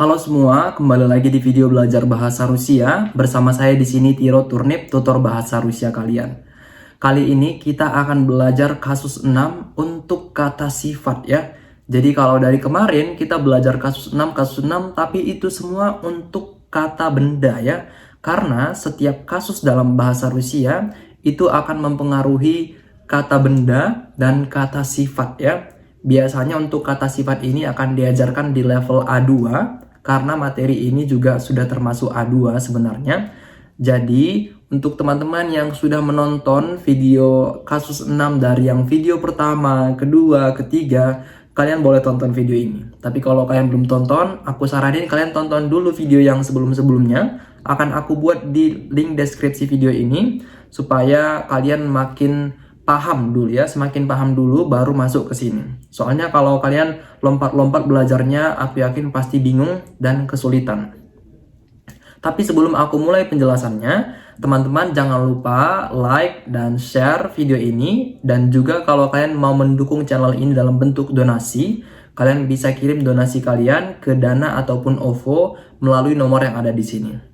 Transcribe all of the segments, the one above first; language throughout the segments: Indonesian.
Halo semua, kembali lagi di video belajar bahasa Rusia. Bersama saya di sini Tiro Turnip, tutor bahasa Rusia kalian. Kali ini kita akan belajar kasus 6 untuk kata sifat ya. Jadi kalau dari kemarin kita belajar kasus 6, tapi itu semua untuk kata benda ya. Karena setiap kasus dalam bahasa Rusia itu akan mempengaruhi kata benda dan kata sifat ya. Biasanya untuk kata sifat ini akan diajarkan di level A2 karena materi ini juga sudah termasuk A2 sebenarnya. Jadi untuk teman-teman yang sudah menonton video kasus 6 dari yang video pertama, kedua, ketiga, kalian boleh tonton video ini. Tapi kalau kalian belum tonton, aku saranin kalian tonton dulu video yang sebelum-sebelumnya. Akan aku buat di link deskripsi video ini supaya kalian makin paham dulu ya, semakin paham dulu baru masuk ke sini. Soalnya kalau kalian lompat-lompat belajarnya, aku yakin pasti bingung dan kesulitan. Tapi sebelum aku mulai penjelasannya, teman-teman jangan lupa like dan share video ini. Dan juga kalau kalian mau mendukung channel ini dalam bentuk donasi, kalian bisa kirim donasi kalian ke Dana ataupun OVO melalui nomor yang ada di sini.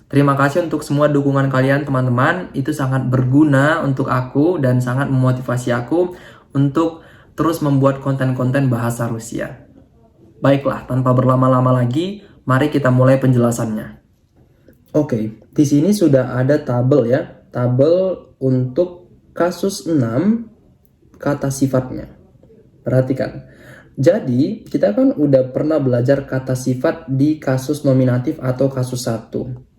Terima kasih untuk semua dukungan kalian teman-teman, itu sangat berguna untuk aku dan sangat memotivasi aku untuk terus membuat konten-konten bahasa Rusia. Baiklah, tanpa berlama-lama lagi, mari kita mulai penjelasannya. Oke, di sini sudah ada tabel ya, tabel untuk kasus 6 kata sifatnya. Perhatikan. Jadi, kita kan udah pernah belajar kata sifat di kasus nominatif atau kasus 1.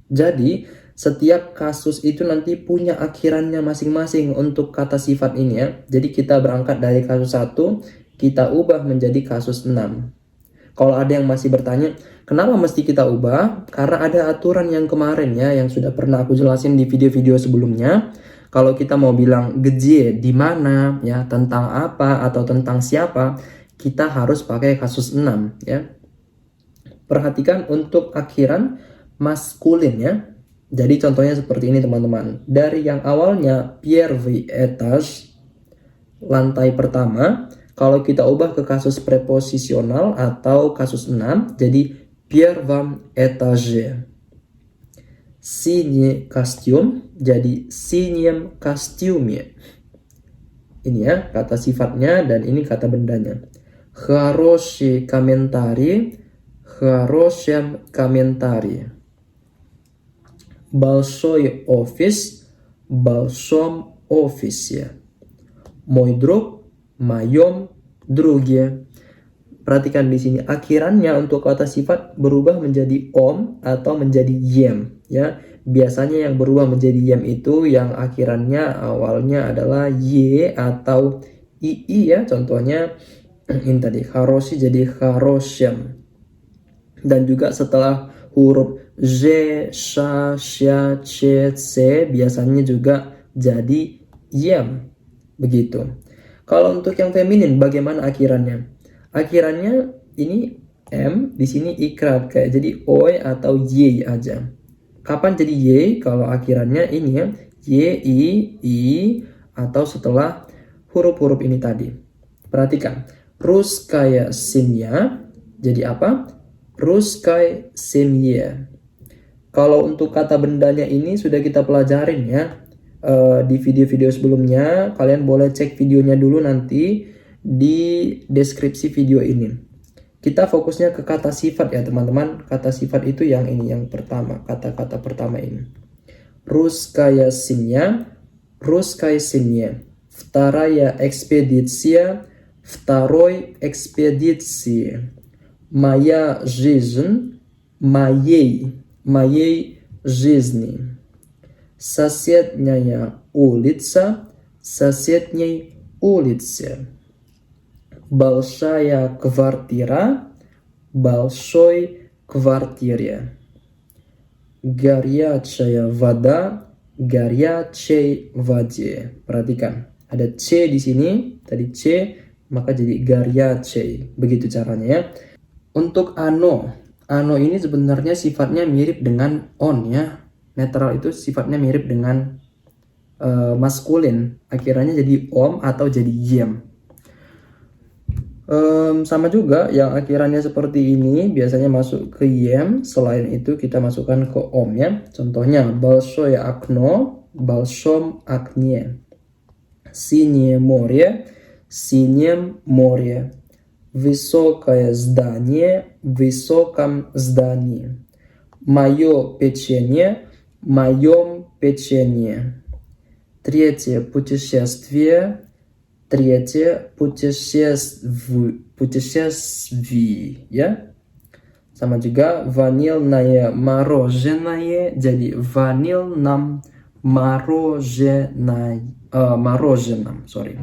Jadi, setiap kasus itu nanti punya akhirannya masing-masing untuk kata sifat ini ya. Jadi, kita berangkat dari kasus 1, kita ubah menjadi kasus 6. Kalau ada yang masih bertanya, kenapa mesti kita ubah? Karena ada aturan yang kemarin ya, yang sudah pernah aku jelasin di video-video sebelumnya. Kalau kita mau bilang gdzie di mana, ya, tentang apa atau tentang siapa, kita harus pakai kasus 6 ya. Perhatikan untuk akhiran maskulin ya. Jadi contohnya seperti ini teman-teman. Dari yang awalnya первый этаж, lantai pertama, kalau kita ubah ke kasus preposisional atau kasus 6, jadi первом этаже. Синий костюм, jadi синем костюме. Ini ya kata sifatnya dan ini kata bendanya. Хороший комментарий, хорошем комментарии. Большой офис, большом офисе. Мой друг, моем друге. Perhatikan di sini akhirannya untuk kata sifat berubah menjadi om atau menjadi yem ya. Biasanya yang berubah menjadi yem itu yang akhirannya awalnya adalah y atau ii ya. Contohnya ini tadi хороший jadi хорошем. Dan juga setelah huruf Z, Sh, Sha, C, C biasanya juga jadi yem. Begitu. Kalau untuk yang feminin bagaimana akhirannya? Akhirannya ini M, di sini ikrar kayak jadi oi atau y aja. Kapan jadi y? Kalau akhirannya ini ya, y, i atau setelah huruf-huruf ini tadi. Perhatikan. Ruskaya semya jadi apa? Ruskaya semya. Kalau untuk kata bendanya ini sudah kita pelajarin ya di video-video sebelumnya. Kalian boleh cek videonya dulu nanti di deskripsi video ini. Kita fokusnya ke kata sifat ya teman-teman. Kata sifat itu yang ini, yang pertama. Kata-kata pertama ini. Ruskaya semya, ruskaya semya. Вторая экспедиция, второй экспедиции. Моя жизнь, моей жизни. Соседняя улица, соседней улице. Большая квартира, большой квартире. Горячая вода, горячей воде. Perhatikan, ada C di sini, tadi C, maka jadi горячей. Begitu caranya ya. Untuk ano ini sebenarnya sifatnya mirip dengan on ya. Netral itu sifatnya mirip dengan maskulin. Akhirnya jadi om atau jadi yem. Sama juga yang akhirannya seperti ini biasanya masuk ke yem. Selain itu kita masukkan ke om ya. Contohnya большое окно, большом окне. Синее море, синем море. Высокое здание, высоком здании. Мое печенье, моем печенье. Третье путешествие, третье путешествие. Sama juga ванильное мороженое jadi ванильном мороженом. Sorry.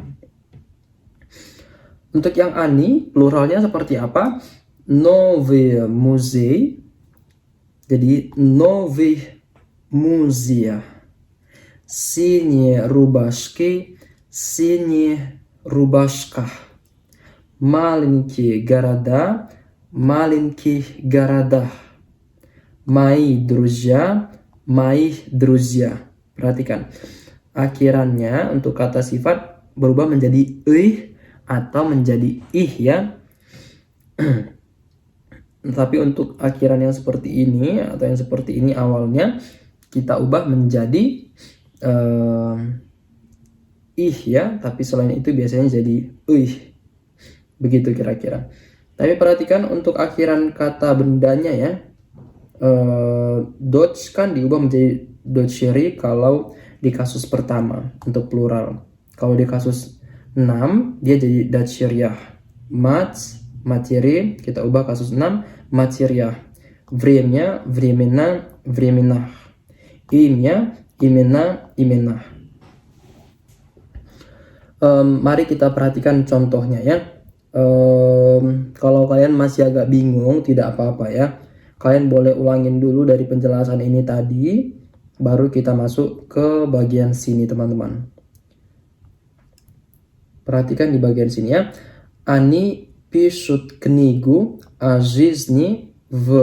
Untuk yang ani, pluralnya seperti apa? Новый музей. Jadi новый музей. Синие рубашки, синяя рубашка. Маленькие города, маленьких городах. Мои друзья, моих друзья. Perhatikan, akhirannya untuk kata sifat berubah menjadi ih atau menjadi ih ya. Tapi untuk akhiran yang seperti ini atau yang seperti ini awalnya kita ubah menjadi ih ya. Tapi selain itu biasanya jadi ih. Begitu kira-kira. Tapi perhatikan untuk akhiran kata bendanya ya. Deutsch kan diubah menjadi Deutscheri kalau di kasus pertama untuk plural. Kalau di kasus 6 dia jadi Deutscheriah. Materi kita ubah kasus 6 materiah. Время, времена, временах. Имя, имена, именах. Mari kita perhatikan contohnya ya. Kalau kalian masih agak bingung tidak apa-apa ya. Kalian boleh ulangin dulu dari penjelasan ini tadi. Baru kita masuk ke bagian sini teman-teman. Perhatikan di bagian sini ya. Они пишут книгу о жизни в...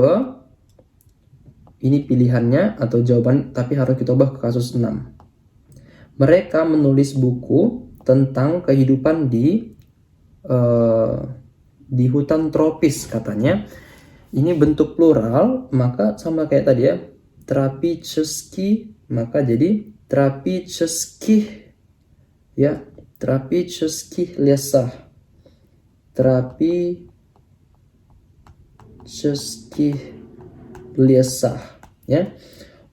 Ini pilihannya atau jawaban, tapi harus kita ubah ke kasus 6. Mereka menulis buku tentang kehidupan di hutan tropis katanya. Ini bentuk plural, maka sama kayak tadi ya. Тропический, maka jadi тропических ya, тропических лесах. Тропических лесах ya.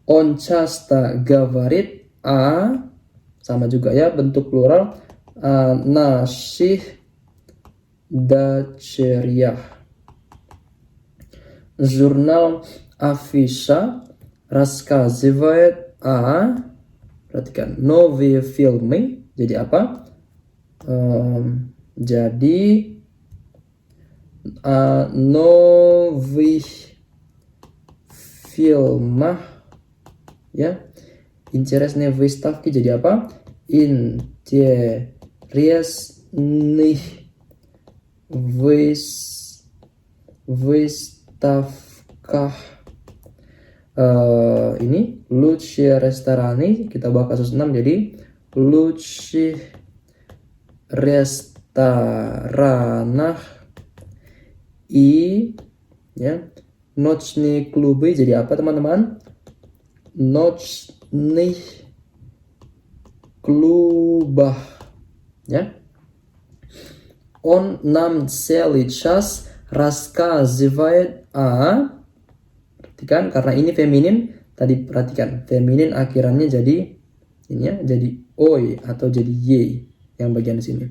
Он часто говорит sama juga ya bentuk plural наших дочерях. Журнал Афиша рассказывает perhatikan новые фильмы. Jadi apa? Jadi новых фильмах ya. Интересные выставки jadi apa? Интересных выставках. Ini лучшие рестораны kita bawa kasus 6 jadi лучших ресторанах и ya ночные клубы jadi apa teman-teman? Ночных клубах ya. Он нам целый час рассказывает perhatikan karena ini feminin tadi, perhatikan feminin akhirannya jadi ini ya, jadi oi atau jadi y yang bagian sini.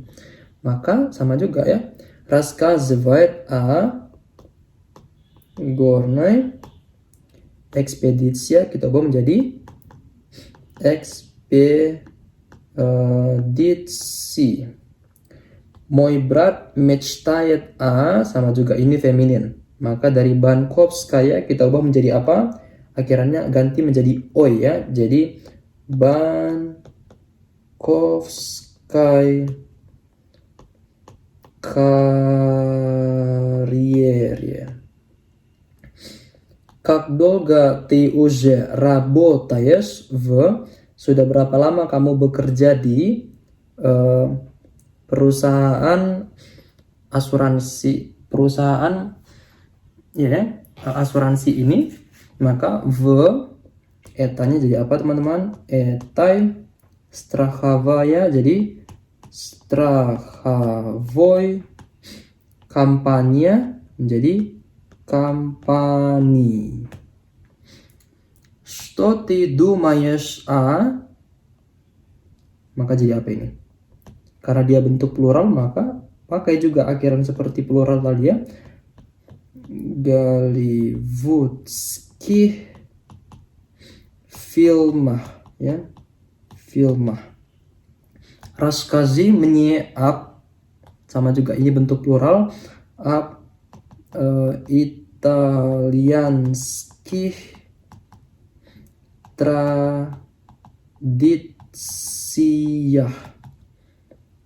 Maka sama juga ya. Рассказывает горной экспедиция kita ubah menjadi экспедиции. Мой брат мечтает sama juga ini feminin. Maka dari Bankovskaya kita ubah menjadi apa? Akhirannya ganti menjadi oi ya. Jadi Bankovskaya карьере. Как долго ты уже работаешь в... Sudah berapa lama kamu bekerja di perusahaan asuransi perusahaan, ya, asuransi ini, maka etanya jadi apa teman-teman? Etai strachavaya jadi strachavoi, kampanye menjadi kampani. Что ты думаешь maka jadi apa ini? Karena dia bentuk plural, maka pakai juga akhiran seperti plural tadi ya. Голливудских фильмах, ya, filmah. Расскажи мне sama juga ini bentuk plural, итальянских традициях.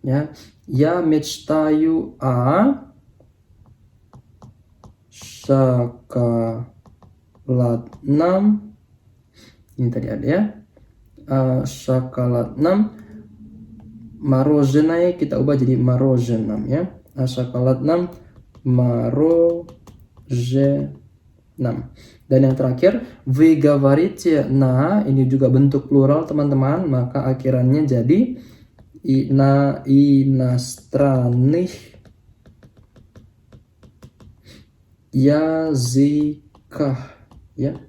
Ya, я мечтаю шоколадном, ini tadi ada ya, шоколадном мороженое kita ubah jadi мороженом ya, шоколадном мороженом. Dan yang terakhir, вы говорите ini juga bentuk plural teman-teman, maka akhirannya jadi на иностранных языках, ya.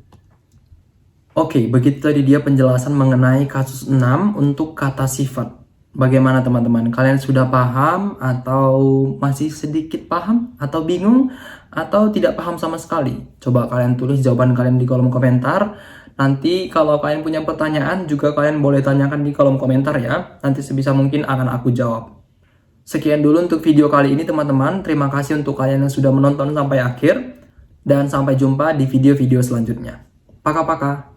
Oke, begitu tadi dia penjelasan mengenai kasus 6 untuk kata sifat. Bagaimana teman-teman? Kalian sudah paham atau masih sedikit paham atau bingung atau tidak paham sama sekali? Coba kalian tulis jawaban kalian di kolom komentar. Nanti kalau kalian punya pertanyaan juga kalian boleh tanyakan di kolom komentar ya. Nanti sebisa mungkin akan aku jawab. Sekian dulu untuk video kali ini teman-teman. Terima kasih untuk kalian yang sudah menonton sampai akhir. Dan sampai jumpa di video-video selanjutnya. Paka-paka.